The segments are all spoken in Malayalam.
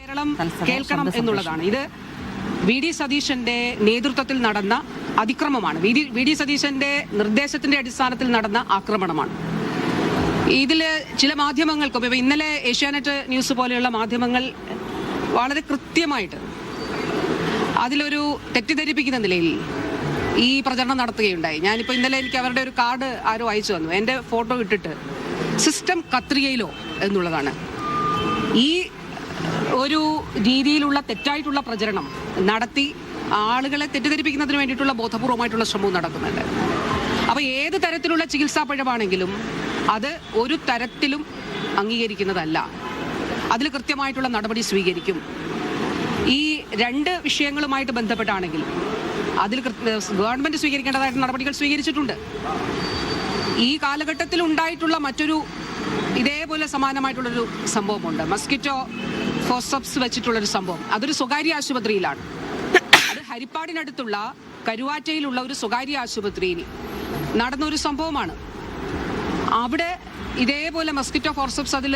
കേരളം കേൾക്കണം എന്നുള്ളതാണ്. ഇത് വി ഡി സതീശന്റെ നേതൃത്വത്തിൽ നടന്ന അതിക്രമമാണ്. വി ഡി സതീശന്റെ നിർദ്ദേശത്തിന്റെ അടിസ്ഥാനത്തിൽ നടന്ന ആക്രമണമാണ്. ഇതില് ചില മാധ്യമങ്ങൾക്കും ഇപ്പൊ ഇന്നലെ ഏഷ്യാനെറ്റ് ന്യൂസ് പോലെയുള്ള മാധ്യമങ്ങൾ വളരെ കൃത്യമായിട്ട് അതിലൊരു തെറ്റിദ്ധരിപ്പിക്കുന്ന നിലയിൽ ഈ പ്രചരണം നടത്തുകയുണ്ടായി. ഞാനിപ്പോൾ ഇന്നലെ എനിക്ക് അവരുടെ ഒരു കാർഡ് ആരോ അയച്ചു തന്നു, എൻ്റെ ഫോട്ടോ ഇട്ടിട്ട് സിസ്റ്റം കത്രികയിലോ എന്നുള്ളതാണ്. ഈ ഒരു രീതിയിലുള്ള തെറ്റായിട്ടുള്ള പ്രചരണം നടത്തി ആളുകളെ തെറ്റിദ്ധരിപ്പിക്കുന്നതിന് വേണ്ടിയിട്ടുള്ള ബോധപൂർവമായിട്ടുള്ള ശ്രമവും നടക്കുന്നുണ്ട്. അപ്പോൾ ഏത് തരത്തിലുള്ള ചികിത്സാ പിഴവാണെങ്കിലും അത് ഒരു തരത്തിലും അംഗീകരിക്കുന്നതല്ല. അതിൽ കൃത്യമായിട്ടുള്ള നടപടി സ്വീകരിക്കും. ഈ രണ്ട് വിഷയങ്ങളുമായിട്ട് ബന്ധപ്പെട്ടാണെങ്കിൽ അതിൽ ഗവൺമെന്റ് സ്വീകരിക്കേണ്ടതായിട്ട് നടപടികൾ സ്വീകരിച്ചിട്ടുണ്ട്. ഈ കാലഘട്ടത്തിൽ ഉണ്ടായിട്ടുള്ള മറ്റൊരു ഇതേപോലെ സമാനമായിട്ടുള്ളൊരു സംഭവമുണ്ട്. മസ്കിറ്റോ ഫോസപ്സ് വെച്ചിട്ടുള്ളൊരു സംഭവം. അതൊരു സ്വകാര്യ ആശുപത്രിയിലാണ്. അത് ഹരിപ്പാടിനടുത്തുള്ള കരുവാറ്റയിലുള്ള ഒരു സ്വകാര്യ ആശുപത്രിയിൽ നടന്നൊരു സംഭവമാണ്. അവിടെ ഇതേപോലെ മസ്കിറ്റോ ഫോർസപ്സ് അതിൽ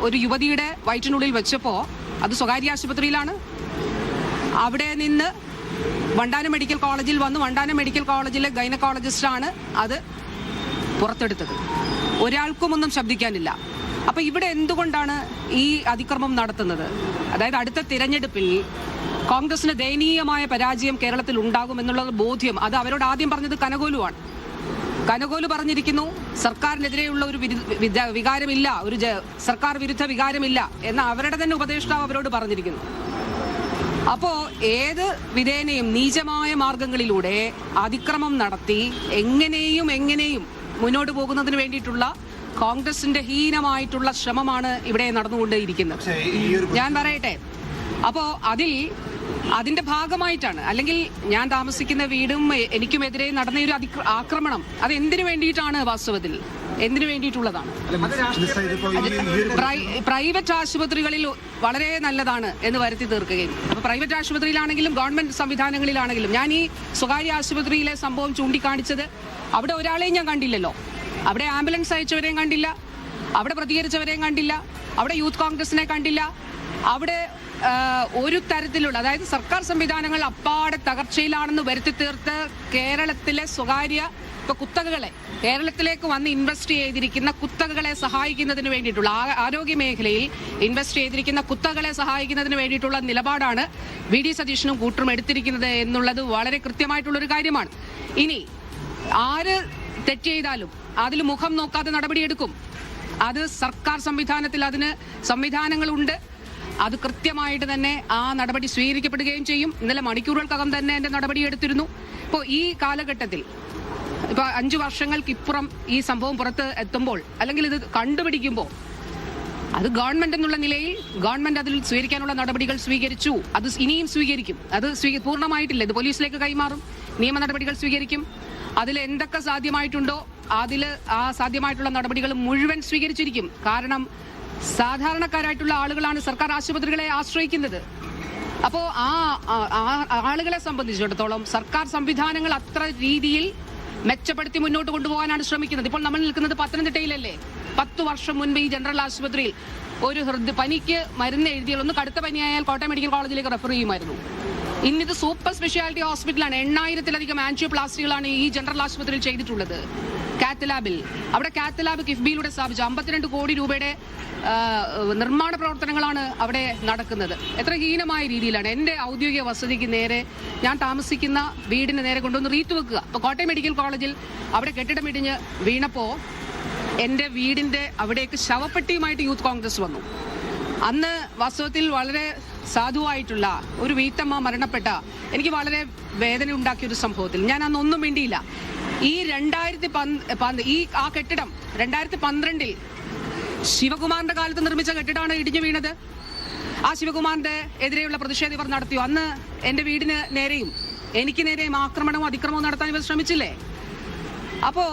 ഒരു യുവതിയുടെ വയറ്റിനുള്ളിൽ വെച്ചപ്പോൾ അത് സ്വകാര്യ ആശുപത്രിയിലാണ്. അവിടെ നിന്ന് വണ്ടാനം മെഡിക്കൽ കോളേജിൽ വന്ന് വണ്ടാനം മെഡിക്കൽ കോളേജിലെ ഗൈനക്കോളജിസ്റ്റാണ് അത് പുറത്തെടുത്തത്. ഒരാൾക്കും ഒന്നും ശബ്ദിക്കാനില്ല. അപ്പൊ ഇവിടെ എന്തുകൊണ്ടാണ് ഈ അതിക്രമം നടത്തുന്നത്? അതായത് അടുത്ത തിരഞ്ഞെടുപ്പിൽ കോൺഗ്രസിന് ദയനീയമായ പരാജയം കേരളത്തിൽ ഉണ്ടാകുമെന്നുള്ള ബോധ്യം അത് അവരോട് ആദ്യം പറഞ്ഞത് കനകോലുവാണ്. കനകോലു പറഞ്ഞിരിക്കുന്നു സർക്കാരിനെതിരെയുള്ള ഒരു വികാരമില്ല, ഒരു സർക്കാർ വിരുദ്ധ വികാരമില്ല എന്ന് അവരുടെ തന്നെ ഉപദേഷ്ടാവ് അവരോട് പറഞ്ഞിരിക്കുന്നു. അപ്പോ ഏത് വിധേനയും നീചമായ മാർഗങ്ങളിലൂടെ അതിക്രമം നടത്തി എങ്ങനെയും മുന്നോട്ട് പോകുന്നതിന് വേണ്ടിയിട്ടുള്ള കോൺഗ്രസിന്റെ ഹീനമായിട്ടുള്ള ശ്രമമാണ് ഇവിടെ നടന്നുകൊണ്ടേയിരിക്കുന്നത്. ഞാൻ പറയട്ടെ, അപ്പോ അതിന്റെ ഭാഗമായിട്ടാണ്, അല്ലെങ്കിൽ ഞാൻ താമസിക്കുന്ന വീടും എനിക്കുമെതിരെ നടന്ന ഒരു ആക്രമണം അത് എന്തിനു വേണ്ടിയിട്ടാണ്? വാസ്തവത്തിൽ എന്തിനു വേണ്ടിയിട്ടുള്ളതാണ്? പ്രൈവറ്റ് ആശുപത്രികളിൽ വളരെ നല്ലതാണ് എന്ന് വരുത്തി തീർക്കുകയും, അപ്പൊ പ്രൈവറ്റ് ആശുപത്രിയിലാണെങ്കിലും ഗവൺമെന്റ് സംവിധാനങ്ങളിലാണെങ്കിലും, ഞാൻ ഈ സ്വകാര്യ ആശുപത്രിയിലെ സംഭവം ചൂണ്ടിക്കാണിച്ചത് അവിടെ ഒരാളെയും ഞാൻ കണ്ടില്ലല്ലോ. അവിടെ ആംബുലൻസ് അയച്ചവരെയും കണ്ടില്ല, അവിടെ പ്രതികരിച്ചവരെയും കണ്ടില്ല, അവിടെ യൂത്ത് കോൺഗ്രസിനെ കണ്ടില്ല. അവിടെ ഒരു തരത്തിലുള്ള, അതായത് സർക്കാർ സംവിധാനങ്ങൾ അപ്പാടെ തകർച്ചയിലാണെന്ന് വരുത്തി തീർത്ത് കേരളത്തിലെ സ്വകാര്യ കുത്തകകളെ, കേരളത്തിലേക്ക് വന്ന് ഇൻവെസ്റ്റ് ചെയ്തിരിക്കുന്ന കുത്തകകളെ സഹായിക്കുന്നതിന് വേണ്ടിയിട്ടുള്ള, ആരോഗ്യ മേഖലയിൽ ഇൻവെസ്റ്റ് ചെയ്തിരിക്കുന്ന കുത്തകളെ സഹായിക്കുന്നതിന് വേണ്ടിയിട്ടുള്ള നിലപാടാണ് വി ഡി സതീശനും കൂട്ടരും എടുത്തിരിക്കുന്നത് എന്നുള്ളത് വളരെ കൃത്യമായിട്ടുള്ളൊരു കാര്യമാണ്. ഇനി ആര് തെറ്റ് ചെയ്താലും അതിൽ മുഖം നോക്കാതെ നടപടിയെടുക്കും. അത് സർക്കാർ സംവിധാനത്തിൽ അതിന് സംവിധാനങ്ങളുണ്ട്. അത് കൃത്യമായിട്ട് തന്നെ ആ നടപടി സ്വീകരിക്കപ്പെടുകയും ചെയ്യും. ഇന്നലെ മണിക്കൂറുകൾക്കകം തന്നെ എന്റെ നടപടി എടുത്തിരുന്നു. ഇപ്പോൾ ഈ കാലഘട്ടത്തിൽ ഇപ്പൊ 5 വർഷങ്ങൾക്കിപ്പുറം ഈ സംഭവം പുറത്ത് എത്തുമ്പോൾ, അല്ലെങ്കിൽ ഇത് കണ്ടുപിടിക്കുമ്പോൾ, അത് ഗവൺമെന്റ് എന്നുള്ള നിലയിൽ ഗവൺമെന്റ് അതിൽ സ്വീകരിക്കാനുള്ള നടപടികൾ സ്വീകരിച്ചു. അത് ഇനിയും സ്വീകരിക്കും. അത് പൂർണ്ണമായിട്ടില്ല, ഇത് പോലീസിലേക്ക് കൈമാറും, നിയമ നടപടികൾ സ്വീകരിക്കും. അതിൽ എന്തൊക്കെ സാധ്യമായിട്ടുണ്ടോ അതിൽ ആ സാധ്യമായിട്ടുള്ള നടപടികൾ മുഴുവൻ സ്വീകരിച്ചിരിക്കും. കാരണം സാധാരണക്കാരായിട്ടുള്ള ആളുകളാണ് സർക്കാർ ആശുപത്രികളെ ആശ്രയിക്കുന്നത്. അപ്പോൾ ആ ആളുകളെ സംബന്ധിച്ചിടത്തോളം സർക്കാർ സംവിധാനങ്ങൾ അത്ര രീതിയിൽ മെച്ചപ്പെടുത്തി മുന്നോട്ട് കൊണ്ടുപോകാനാണ് ശ്രമിക്കുന്നത്. ഇപ്പോൾ നമ്മൾ നിൽക്കുന്നത് പത്തനംതിട്ടയിലല്ലേ. 10 വർഷം മുൻപ് ഈ ജനറൽ ആശുപത്രിയിൽ ഒരു പനിക്ക് മരുന്ന് എഴുതിയാൽ, ഒന്ന് കടുത്ത പനിയായാൽ കോട്ടയം മെഡിക്കൽ കോളേജിലേക്ക് റെഫർ ചെയ്യുമായിരുന്നു. ഇന്നിത് സൂപ്പർ സ്പെഷ്യാലിറ്റി ഹോസ്പിറ്റലാണ്. 8000-ലധികം ആൻജിയോപ്ലാസ്റ്റികളാണ് ഈ ജനറൽ ആശുപത്രിയിൽ ചെയ്തിട്ടുള്ളത്. കാത്ത് ലാബിൽ, അവിടെ കാത്ത് ലാബ് കിഫ്ബിയിലൂടെ സ്ഥാപിച്ചു 52 കോടി രൂപയുടെ നിർമ്മാണ പ്രവർത്തനങ്ങളാണ് അവിടെ നടക്കുന്നത്. എത്ര ഹീനമായ രീതിയിലാണ്. എൻ്റെ ഔദ്യോഗിക വസതിക്ക് നേരെ, ഞാൻ താമസിക്കുന്ന വീടിന് നേരെ കൊണ്ടുവന്ന് റീത്ത് വെക്കുക. ഇപ്പോൾ കോട്ടയം മെഡിക്കൽ കോളേജിൽ അവിടെ കെട്ടിടം ഇടിഞ്ഞ് വീണപ്പോൾ എൻ്റെ വീടിൻ്റെ അവിടേക്ക് ശവപ്പെട്ടിയുമായിട്ട് യൂത്ത് കോൺഗ്രസ് വന്നു. അന്ന് വാസ്തവത്തിൽ വളരെ സാധുവായിട്ടുള്ള ഒരു വീട്ടമ്മ മരണപ്പെട്ട, എനിക്ക് വളരെ വേദന ഉണ്ടാക്കിയ ഒരു സംഭവത്തിൽ ഞാൻ അന്നൊന്നും വേണ്ടിയില്ല. ഈ ആ കെട്ടിടം 2012 ശിവകുമാറിന്റെ കാലത്ത് നിർമ്മിച്ച കെട്ടിടമാണ് ഇടിഞ്ഞു വീണത്. ആ ശിവകുമാറിന്റെ എതിരെയുള്ള പ്രതിഷേധം ഇവർ നടത്തിയോ? അന്ന് എന്റെ വീടിന് നേരെയും എനിക്ക് നേരെയും ആക്രമണവും അതിക്രമവും നടത്താൻ ഇവർ ശ്രമിച്ചില്ലേ? അപ്പോ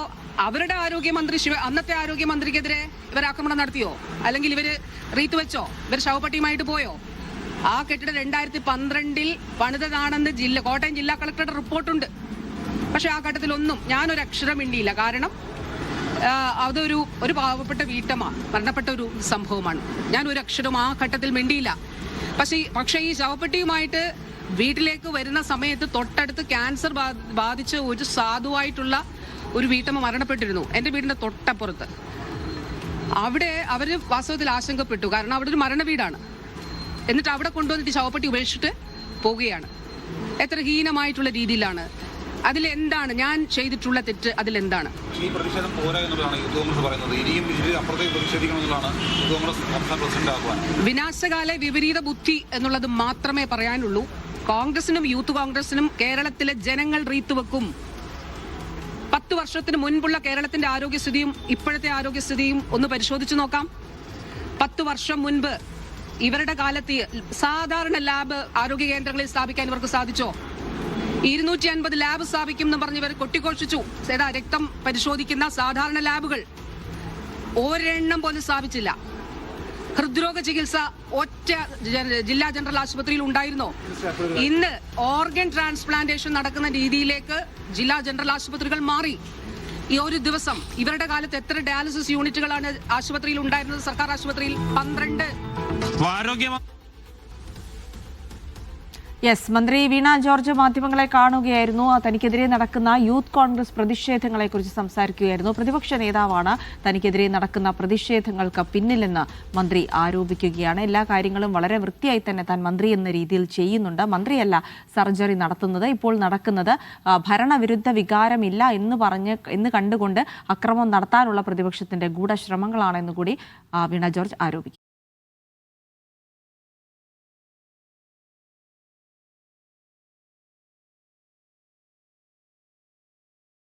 അവരുടെ ആരോഗ്യമന്ത്രി, അന്നത്തെ ആരോഗ്യമന്ത്രിക്കെതിരെ ഇവർ ആക്രമണം നടത്തിയോ? അല്ലെങ്കിൽ ഇവര് റീത്ത് വെച്ചോ? ഇവർ ശവപ്പെട്ടിയുമായിട്ട് പോയോ? ആ കെട്ടിടം 2012 പണിതതാണെന്ന് കോട്ടയം ജില്ലാ കളക്ടറുടെ റിപ്പോർട്ടുണ്ട്. പക്ഷെ ആ ഘട്ടത്തിലൊന്നും ഞാനൊരു അക്ഷരം മിണ്ടിയില്ല. കാരണം അതൊരു പാവപ്പെട്ട വീട്ടമ്മ മരണപ്പെട്ട ഒരു സംഭവമാണ്. ഞാൻ ഒരു അക്ഷരം ആ ഘട്ടത്തിൽ മിണ്ടിയില്ല. പക്ഷേ ഈ ശവപ്പെട്ടിയുമായിട്ട് വീട്ടിലേക്ക് വരുന്ന സമയത്ത് തൊട്ടടുത്ത് ക്യാൻസർ ബാധിച്ച ഒരു സാധുവായിട്ടുള്ള ഒരു വീട്ടമ്മ മരണപ്പെട്ടിരുന്നു എൻ്റെ വീടിന്റെ തൊട്ടപ്പുറത്ത്. അവിടെ അവര് വാസ്തവത്തിൽ ആശങ്കപ്പെട്ടു, കാരണം അവിടെ ഒരു മരണ വീടാണ്. എന്നിട്ട് അവിടെ കൊണ്ടുവന്നിട്ട് ശവപ്പെട്ടി ഉപേക്ഷിച്ചിട്ട് പോവുകയാണ്. എത്ര ഹീനമായിട്ടുള്ള രീതിയിലാണ്. അതിലെന്താണ് ഞാൻ ചെയ്തിട്ടുള്ള തെറ്റ്? അതിലെന്താണ്? ഈ പ്രതിഷേധം പോരാ എന്നുള്ളതാണ് യൂത്ത് കോൺഗ്രസ് പറയുന്നത്. ഇനിയും ഇതിൽ അപ്പുറത്തേക്ക് പ്രതിഷേധിക്കണമെന്നുള്ളതാണ് യൂത്ത് കോൺഗ്രസ് സംസ്ഥാന പ്രസിഡന്റ് ആക്കുവാൻ. വിനാശകാല വിപരീത ബുദ്ധി എന്നുള്ളത് മാത്രമേ പറയാനുള്ളൂ. കോൺഗ്രസിനും യൂത്ത് കോൺഗ്രസിനും കേരളത്തിലെ ജനങ്ങൾ റീത്തുവെക്കും. 10 വർഷത്തിന് മുൻപുള്ള കേരളത്തിന്റെ ആരോഗ്യസ്ഥിതിയും ഇപ്പോഴത്തെ ആരോഗ്യസ്ഥിതിയും ഒന്ന് പരിശോധിച്ചു നോക്കാം. 10 വർഷം മുൻപ് ഇവരുടെ കാലത്ത് സാധാരണ ലാബ് ആരോഗ്യ കേന്ദ്രങ്ങളിൽ സ്ഥാപിക്കാൻ ഇവർക്ക് സാധിച്ചോ? 250 ലാബ് സ്ഥാപിക്കും എന്ന് പറഞ്ഞ് ഇവർ കൊട്ടിഘോഷിച്ചു. രക്തം പരിശോധിക്കുന്ന സാധാരണ ലാബുകൾ ഒരെണ്ണം പോലും സ്ഥാപിച്ചില്ല. ഹൃദ്രോഗ ചികിത്സ ഒറ്റ ജില്ലാ ജനറൽ ആശുപത്രിയിൽ ഉണ്ടായിരുന്നോ? ഇന്ന് ഓർഗൻ ട്രാൻസ്പ്ലാന്റേഷൻ നടക്കുന്ന രീതിയിലേക്ക് ജില്ലാ ജനറൽ ആശുപത്രികൾ മാറി. ഈ ഒരു ദിവസം ഇവരുടെ കാലത്ത് എത്ര ഡയാലിസിസ് യൂണിറ്റുകളാണ് ആശുപത്രിയിൽ ഉണ്ടായിരുന്നത്? സർക്കാർ ആശുപത്രിയിൽ 12. യെസ്, മന്ത്രി വീണ ജോർജ് മാധ്യമങ്ങളെ കാണുകയായിരുന്നു. തനിക്കെതിരെ നടക്കുന്ന യൂത്ത് കോൺഗ്രസ് പ്രതിഷേധങ്ങളെക്കുറിച്ച് സംസാരിക്കുകയായിരുന്നു. പ്രതിപക്ഷ നേതാവാണ് തനിക്കെതിരെ നടക്കുന്ന പ്രതിഷേധങ്ങൾക്ക് പിന്നിലെന്ന് മന്ത്രി ആരോപിക്കുകയാണ്. എല്ലാ കാര്യങ്ങളും വളരെ വൃത്തിയായി തന്നെ താൻ മന്ത്രി എന്ന രീതിയിൽ ചെയ്യുന്നുണ്ട്. മന്ത്രിയല്ല സർജറി നടത്തുന്നത്. ഇപ്പോൾ നടക്കുന്നത് ഭരണവിരുദ്ധ വികാരമില്ല എന്ന് കണ്ടുകൊണ്ട് അക്രമം നടത്താനുള്ള പ്രതിപക്ഷത്തിന്റെ ഗൂഢശ്രമങ്ങളാണെന്ന് കൂടി വീണ ജോർജ് ആരോപിക്കും.